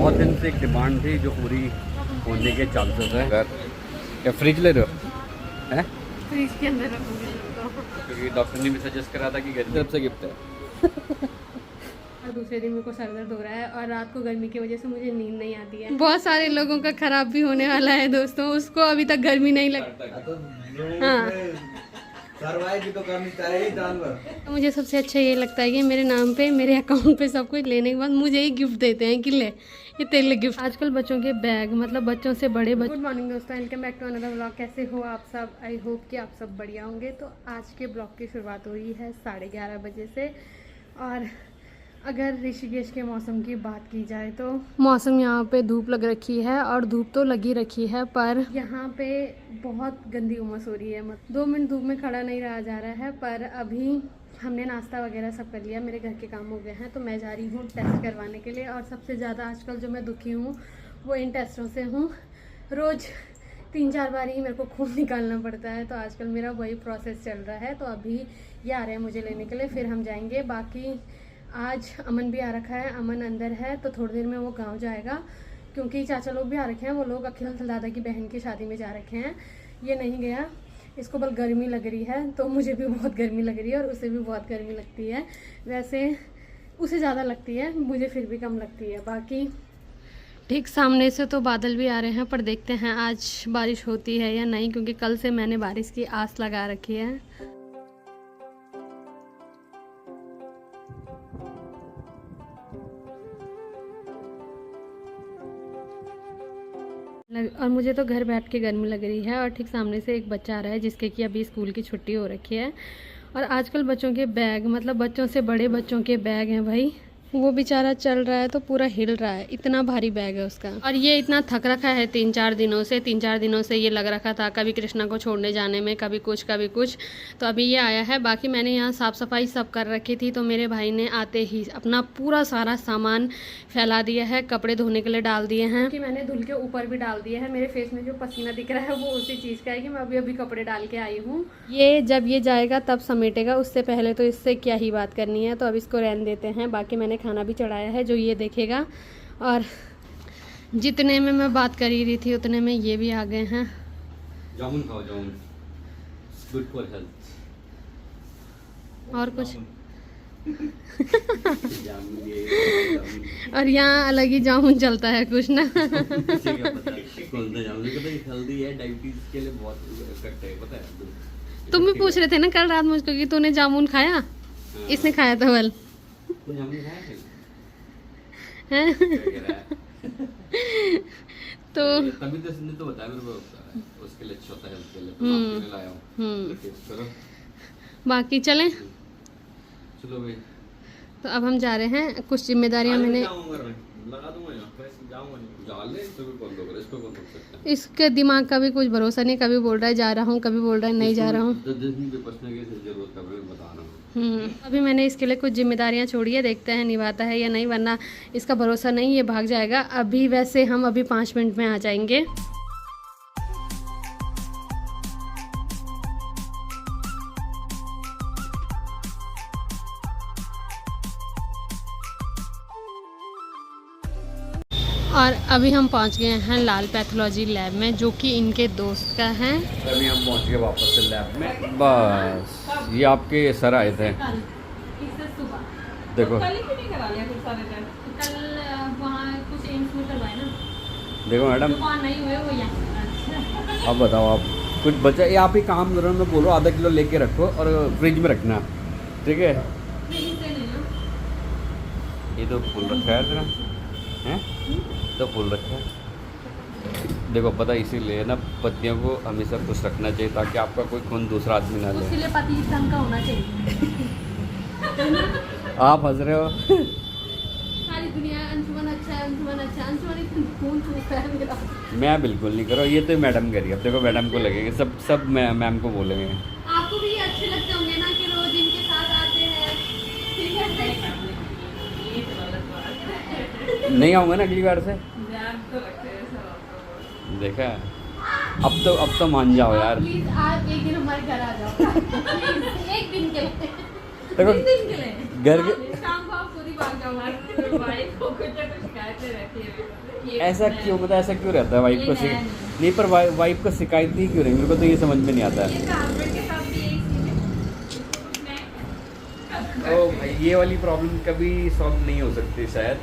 बहुत दिन से एक डिमांड थी जो पूरी होने के चांसेस है। क्या फ्रिज ले रहे हो हैं? फ्रिज के अंदर रखोगे क्योंकि डॉक्टर ने भी सजेस्ट करा था कि घर की तरफ से गिफ्ट है। और दूसरे दिन मेरे को सर दर्द हो रहा है और रात को गर्मी की वजह से मुझे नींद नहीं आती है। बहुत सारे लोगों का खराब भी होने वाला है दोस्तों, उसको अभी तक गर्मी नहीं लगती। हाँ तो मुझे सबसे अच्छा ये लगता है कि मेरे नाम पे मेरे अकाउंट पे सब कुछ लेने के बाद मुझे ही गिफ्ट देते हैं कि ले ये तेरे लिए गिफ्ट। आजकल बच्चों के बैग मतलब बच्चों से बड़े गुड मॉर्निंग दोस्तों, welcome back to another vlog. कैसे हो आप सब? आई होप कि आप सब बढ़िया होंगे। तो आज के ब्लॉग की शुरुआत हुई है 11:30 बजे से। और अगर ऋषिकेश के मौसम की बात की जाए तो मौसम यहाँ पे धूप लग रखी है और धूप तो लगी रखी है, पर यहाँ पे बहुत गंदी उमस हो रही है। 2 मिनट धूप में खड़ा नहीं रहा जा रहा है। पर अभी हमने नाश्ता वगैरह सब कर लिया, मेरे घर के काम हो गए हैं, तो मैं जा रही हूँ टेस्ट करवाने के लिए। और सबसे ज़्यादा आजकल जो मैं दुखी हूँ वो इन टेस्टों से हूँ। रोज़ 3-4 बार ही मेरे को खून निकालना पड़ता है, तो आजकल मेरा वही प्रोसेस चल रहा है। तो अभी ये आ रहे हैं मुझे लेने के लिए, फिर हम जाएंगे। बाकी आज अमन भी आ रखा है, अमन अंदर है, तो थोड़ी देर में वो गांव जाएगा क्योंकि चाचा लोग भी आ रखे हैं। वो लोग अखिल दादा की बहन की शादी में जा रखे हैं। ये नहीं गया, इसको बल गर्मी लग रही है, तो मुझे भी बहुत गर्मी लग रही है और उसे भी बहुत गर्मी लगती है। वैसे उसे ज़्यादा लगती है, मुझे फिर भी कम लगती है। बाकी ठीक सामने से तो बादल भी आ रहे हैं, पर देखते हैं आज बारिश होती है या नहीं, क्योंकि कल से मैंने बारिश की आस लगा रखी है। और मुझे तो घर बैठ के गर्मी लग रही है। और ठीक सामने से एक बच्चा आ रहा है जिसके कि अभी स्कूल की छुट्टी हो रखी है। और आजकल बच्चों के बैग मतलब बच्चों से बड़े बच्चों के बैग हैं भाई। वो बेचारा चल रहा है तो पूरा हिल रहा है, इतना भारी बैग है उसका। और ये इतना थक रखा है 3-4 दिनों से ये लग रखा था कभी कृष्णा को छोड़ने जाने में, कभी कुछ। तो अभी ये आया है। बाकी मैंने यहाँ साफ़ सफाई सब कर रखी थी, तो मेरे भाई ने आते ही अपना पूरा सारा सामान फैला दिया है, कपड़े धोने के लिए डाल दिए हैं कि मैंने धुल के ऊपर भी डाल दिया है। मेरे फेस में जो पसीना दिख रहा है वो उसी चीज़ का है कि मैं अभी कपड़े डाल के आई हूँ। ये जब ये जाएगा तब समेटेगा, उससे पहले तो इससे क्या ही बात करनी है। तो अब इसको रहने देते हैं। बाकी मैंने खाना भी चढ़ाया है जो ये देखेगा। और जितने में मैं बात कर ही रही थी उतने में ये भी आ गए हैं। जामुन खाओ, जामुन गुड फॉर हेल्थ। और कुछ और यहाँ अलग ही जामुन चलता है कुछ ना। कौन सा जामुन हेल्दी है, डायबिटीज के लिए बहुत इफेक्ट है, पता है? तुम भी पूछ रहे थे ना कल रात मुझको कि तूने जामुन खाया? इसने खाया था बल जामुन खाया तो तभी तो इसने तो बताया मेरे को उसके लिए अच्छा होता है, हेल्थ के लिए, तो आपके लिए लाया हूं। टेस्ट करो। बाकी चलें चलो भाई। तो अब हम जा रहे हैं, कुछ जिम्मेदारियां मैंने लगा दूंगा यहाँ पे, जाऊंगा नहीं जाल ले, इसको भी कौन दोगे, इसको कौन रोक सकता है? इसके दिमाग का भी कुछ भरोसा नहीं, कभी बोल रहा है जा रहा हूँ, कभी बोल रहा है नहीं जा रहा हूँ। अभी मैंने इसके लिए कुछ जिम्मेदारियां छोड़ी है, देखते हैं निभाता है या नहीं, वरना इसका भरोसा नहीं, ये भाग जाएगा। अभी वैसे हम अभी 5 मिनट में आ जाएंगे। और अभी हम पहुंच गए हैं लाल पैथोलॉजी लैब में, जो कि इनके दोस्त का है। अभी हम पहुंच गए वापस से लैब में। बस ये आपके सर आए थे, देखो देखो मैडम, अब बताओ आप कुछ बचा? ये आप ही काम करो, मैं बोलो आधा किलो लेके रखो और फ्रिज में रखना, ठीक है? ये तो फूल रखा है तेरा हैं, तो फूल रखा है, देखो पता, इसीलिए ना पतियों को हमेशा खुश रखना चाहिए ताकि आपका कोई खून दूसरा आदमी ना ले। इसलिए पति इस ढंग का होना चाहिए। आप हंस रहे हो। सारी दुनिया अंशुमन अच्छा है, अंशुमन अच्छा है, अंशुमन इतना खून चूसता है मेरा। मैं बिल्कुल नहीं करो, ये तो मैडम करिए। अब देखो मैडम को लगेंगे, सब मैम को बोलेंगे। आपको भी अच्छे लगते होंगे ना कि रोज इनके साथ आते हैं, ठीक है? नहीं आऊँगा ना अगली बार से, देखा? अब तो मान जाओ यार। प्लीज आप एक दिन हमारे घर आ जाओ। एक दिन के लिए। देखो घर के शाम को आप खुद ही भाग जाओगे। वाइफ को कुछ ना कुछ शिकायतें रहती है। ऐसा क्यों, पता ऐसा क्यों रहता है वाइफ को नहीं, पर वाइफ को शिकायत नहीं क्यों रही, मेरे को तो ये समझ में नहीं आता है। ओ भाई ये वाली प्रॉब्लम कभी सॉल्व नहीं हो सकती शायद।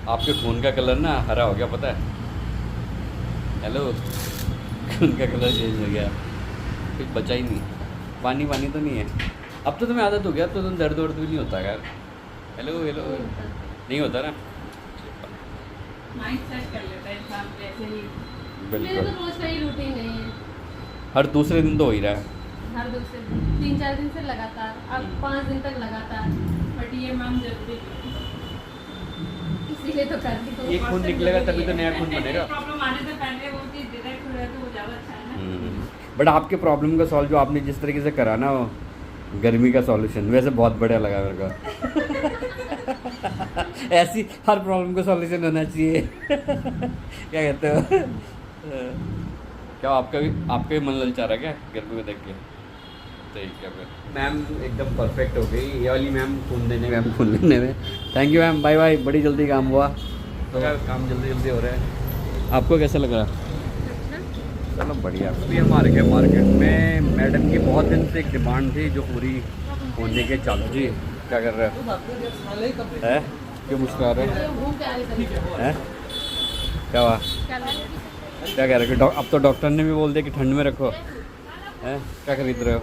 आपके खून का कलर ना हरा हो गया, पता है? हेलो, खून का कलर चेंज हो गया, कुछ बचा ही नहीं, पानी पानी तो नहीं है। अब तो तुम्हें आदत हो गया, तो तुम दर्द वर्द भी नहीं होता यार। हेलो हेलो, नहीं होता ना, माइंड सेट कर लेता है इंसान वैसे ही। मेरा बिल्कुल। तो रोज का ही रूटीन नहीं है, हर दूसरे दिन तो हो ही रहा है। हर दूसरे दिन 3-4 दिन से लगातार, अब 5 दिन तक लगातार। बट ये मैम जल्दी इसीलिए तो कर दी। ये खून निकलेगा तभी तो नया खून बनेगा। प्रॉब्लम आने से पहले वो चीज डिटेक्ट हो जाए तो वो ज़्यादा अच्छा है ना। बट आपके प्रॉब्लम का सॉल्व जो आपने जिस तरीके से करा ना, वो गर्मी का सॉल्यूशन वैसे बहुत बढ़िया लगा मेरे को। ऐसी हर प्रॉब्लम का सॉल्यूशन होना चाहिए। क्या कहते हो? क्या आपका भी मन ललचा रहा क्या गर्मी को देख के? ठीक है फिर मैम एकदम परफेक्ट हो गई ये वाली मैम, खून लेने में। Thank you ma'am, bye bye. बड़ी जल्दी काम हुआ, तो काम जल्दी जल्दी हो रहा है। आपको कैसा लग रहा? चलो बढ़िया। अभी हम आ रखे हैं मार्केट में, मैडम की बहुत दिन से एक डिमांड थी जो पूरी होने के चालू। जी क्या कर रहे हैं? क्यों मुस्कुरा रहे हैं? क्या हुआ? क्या कह रहे हैं? अब तो डॉक्टर ने भी बोल दिया कि ठंड में रखो। हैं क्या खरीद रहे हो?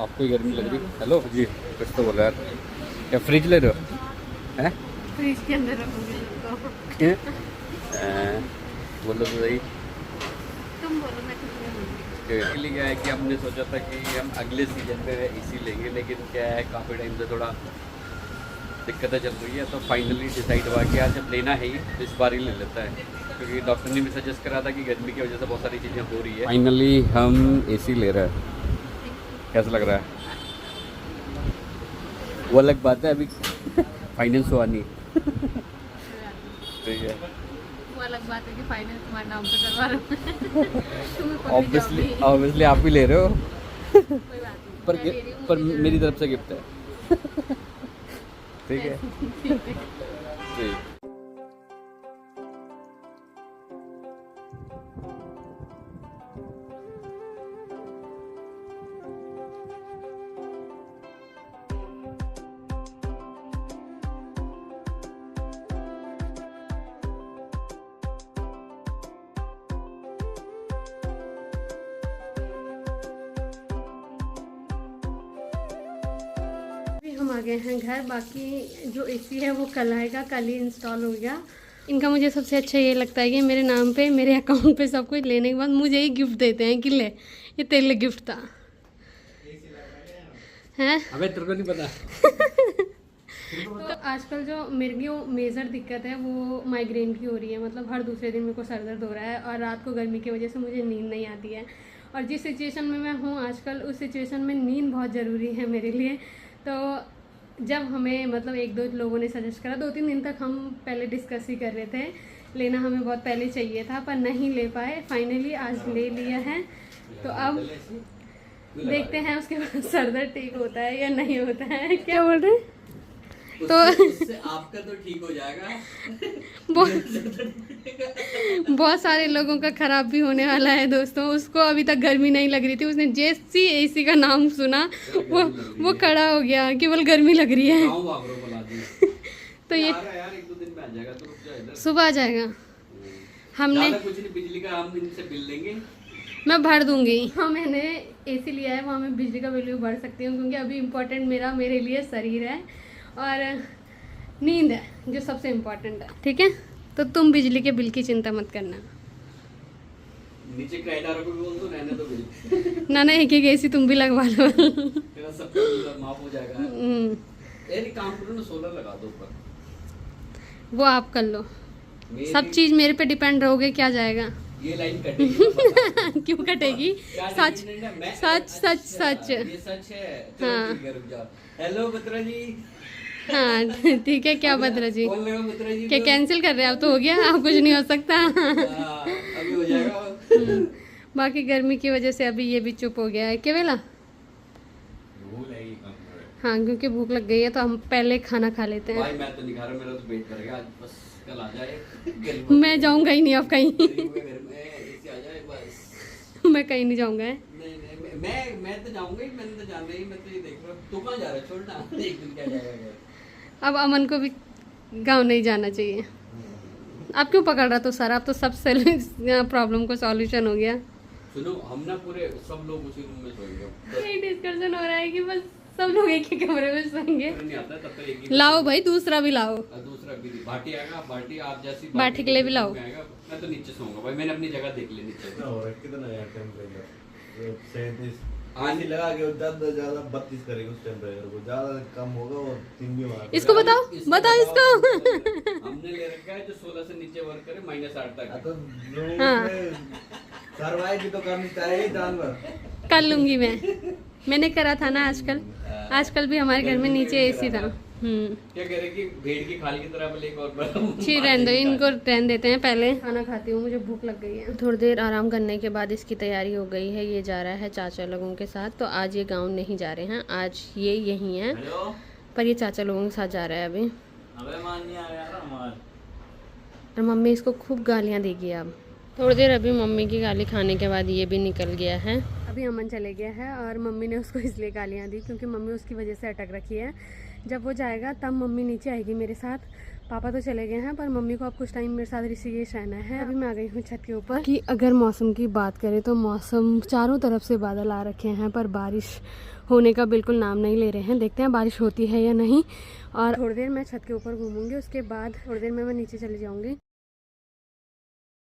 आपको ही गर्मी लग रही? हेलो जी, कुछ तो बोल रहा है यार। क्या फ्रिज ले रहे हो? हैं फ्रिज के अंदर रखोगे तो बोलो तो सही। तुम बोलो, मैं कुछ नहीं बोलूँगी। इसलिए क्या है कि हमने सोचा था कि हम अगले सीजन में एसी लेंगे, लेकिन क्या है काफ़ी टाइम से थोड़ा दिक्कतें चल रही है, तो फाइनली डिसाइड हुआ कि आज जब लेना है ही तो इस बार ही ले लेता है, क्योंकि डॉक्टर ने भी सजेस्ट करा था कि गर्मी की वजह से बहुत सारी चीज़ें हो रही है। फाइनली हम एसी ले रहे हैं। कैसा लग रहा है? वो अलग बात है, अभी फाइनेंस हुआ नहीं। ठीक है, वो अलग बात है कि फाइनेंस तुम्हारे नाम पे करवा रहा हूँ। ऑब्वियसली आप भी ले रहे हो। कोई बात नहीं, पर मैं ले रही हूँ, पर मुझे मेरी जरूरत तरफ से गिफ्ट है। ठीक है ठीक। अभी हम आ गए हैं घर। बाकी जो एसी है वो कल आएगा, कल ही इंस्टॉल हो गया। इनका मुझे सबसे अच्छा ये लगता है कि मेरे नाम पे, मेरे अकाउंट पे सब कुछ लेने के बाद मुझे ही गिफ्ट देते हैं कि ले ये तेरे लिए गिफ्ट था। हैं? अबे तेरे को नहीं पता। तो आजकल जो मेरे को मेजर दिक्कत है वो माइग्रेन की हो रही है। मतलब हर दूसरे दिन मेरे को सर दर्द हो रहा है और रात को गर्मी की वजह से मुझे नींद नहीं आती है। और जिस सिचुएशन में मैं हूँ आजकल, उस सिचुएशन में नींद बहुत ज़रूरी है मेरे लिए। तो जब हमें मतलब 1-2 लोगों ने सजेस्ट करा, 2-3 दिन तक हम पहले डिस्कस ही कर रहे थे, लेना हमें बहुत पहले चाहिए था पर नहीं ले पाए। फाइनली आज ले लिया है, तो अब देखते हैं उसके बाद सर दर्द ठीक होता है या नहीं होता है। क्या बोल रहे हैं? तो उससे आपका तो ठीक हो जाएगा। बहुत सारे लोगों का खराब भी होने वाला है दोस्तों। उसको अभी तक गर्मी नहीं लग रही थी, उसने जैसी एसी का नाम सुना वो खड़ा हो गया, केवल गर्मी लग रही है। तो ये यार 1-2 दिन में आ जाएगा, तो रुक जा इधर। सुबह आ जाएगा। हमने कुछ नहीं, बिजली का हम इनसे बिल लेंगे, मैं भर दूंगी। हाँ, मैंने एसी लिया है, वहाँ मैं बिजली का बिल भी भर सकती हूँ, क्योंकि अभी इम्पोर्टेंट मेरे लिए शरीर है और नींद है जो सबसे इम्पोर्टेंट है। ठीक है, तो तुम बिजली के बिल की चिंता मत करना। नीचे किराएदारों को भी बोल दो रहने दो बिल। ना एक एसी तुम भी लगवा लो। तेरा सब बिल माफ हो जाएगा। एक काम करो ना, सोलर लगा दो ऊपर। वो आप कर लो, सब चीज़ मेरे पे डिपेंड रहोगे, क्या जाएगा? ये लाइन कटेगी। क्यों कटेगी? सच सच सच सच। ये सच है। हाँ। रुक जाओ। हेलो बत्रा जी। हाँ ठीक है। क्या बत्रा जी? कौन लगा बत्रा जी? क्या कैंसिल कर रहे हैं? अब तो हो गया, अब कुछ नहीं हो सकता। अभी हो जाएगा। बाकी गर्मी की वजह से अभी ये भी चुप हो गया है। केवला हाँ, क्योंकि भूख लग गई है तो हम पहले खाना खा लेते हैं। भाई मैं तो नहीं खा रहा, मेरा तो पेट भर गया आज, बस कल आ जाए। मैं जाऊंगा ही नहीं अब कहीं। घर में ऐसे आ जाए बस। मैं कहीं नहीं जाऊंगा। नहीं मैं तो जाऊंगा ही, मैंने तो जाना ही, मैं तो ये देख रहा हूँ। तू कहाँ जा रहा है? छोड़ना, एक दिन क्या जाएगा। अब अमन को भी गांव नहीं जाना चाहिए। आप क्यों पकड़ रहा? तो सर आप तो सब प्रॉब्लम को सॉल्यूशन हो गया। सुनो, हम ना पूरे सब लोग उसी रूम में सोएंगे। यही डिस्कशन हो रहा है कि बस सब लोग एक ही कमरे में सोएंगे। नहीं आता तब तक एक ही लाओ भाई, दूसरा भी लाओ। दूसरा भी भाटी आएगा, भाटी आप जैसी भाटी के लिए भी लाओ। मैं तो नीचे सोऊंगा भाई, मैंने अपनी जगह देख ली नीचे। कितना यार टेम्परेचर 37 आने लगा के ज्यादा ज्यादा 32 करेगा उस टेम्परेचर को, ज्यादा कम होगा और 3 भी मार। इसको बताओ इसको। हमने ले रखा है जो 16 से नीचे वर्क करे -8 तक। तो हाँ। सर्वाइव भी तो करनी चाहिए जानवर। कर लूंगी मैंने करा था ना आजकल भी हमारे घर में नीचे एसी था। क्या कह रहे कि भेड़ की खाल की तरह बोले एक और बड़ा। छी रहने दो, इनको रहने देते हैं। पहले खाना खाती हूँ, मुझे भूख लग गई है। थोड़ी देर आराम करने के बाद इसकी तैयारी हो गई है। ये जा रहा है चाचा लोगों के साथ। तो आज ये गाँव नहीं जा रहे हैं, आज ये यहीं है, पर ये चाचा लोगों के साथ जा रहा है अभी। और मम्मी इसको खूब गालियाँ देगी अब। थोड़ी देर अभी मम्मी की गाली खाने के बाद ये भी निकल गया है। अभी अमन चले गया है और मम्मी ने उसको इसलिए गालियाँ दी क्योंकि मम्मी उसकी वजह से अटक रखी है। जब वो जाएगा तब मम्मी नीचे आएगी मेरे साथ। पापा तो चले गए हैं पर मम्मी को अब कुछ टाइम मेरे साथ ऋषिकेश रहना है। अभी मैं आ गई हूँ छत के ऊपर। कि अगर मौसम की बात करें तो मौसम चारों तरफ से बादल आ रखे हैं पर बारिश होने का बिल्कुल नाम नहीं ले रहे हैं। देखते हैं बारिश होती है या नहीं। और थोड़ी देर मैं छत के ऊपर घूमूंगी, उसके बाद थोड़ी देर में मैं नीचे चली जाऊँगी।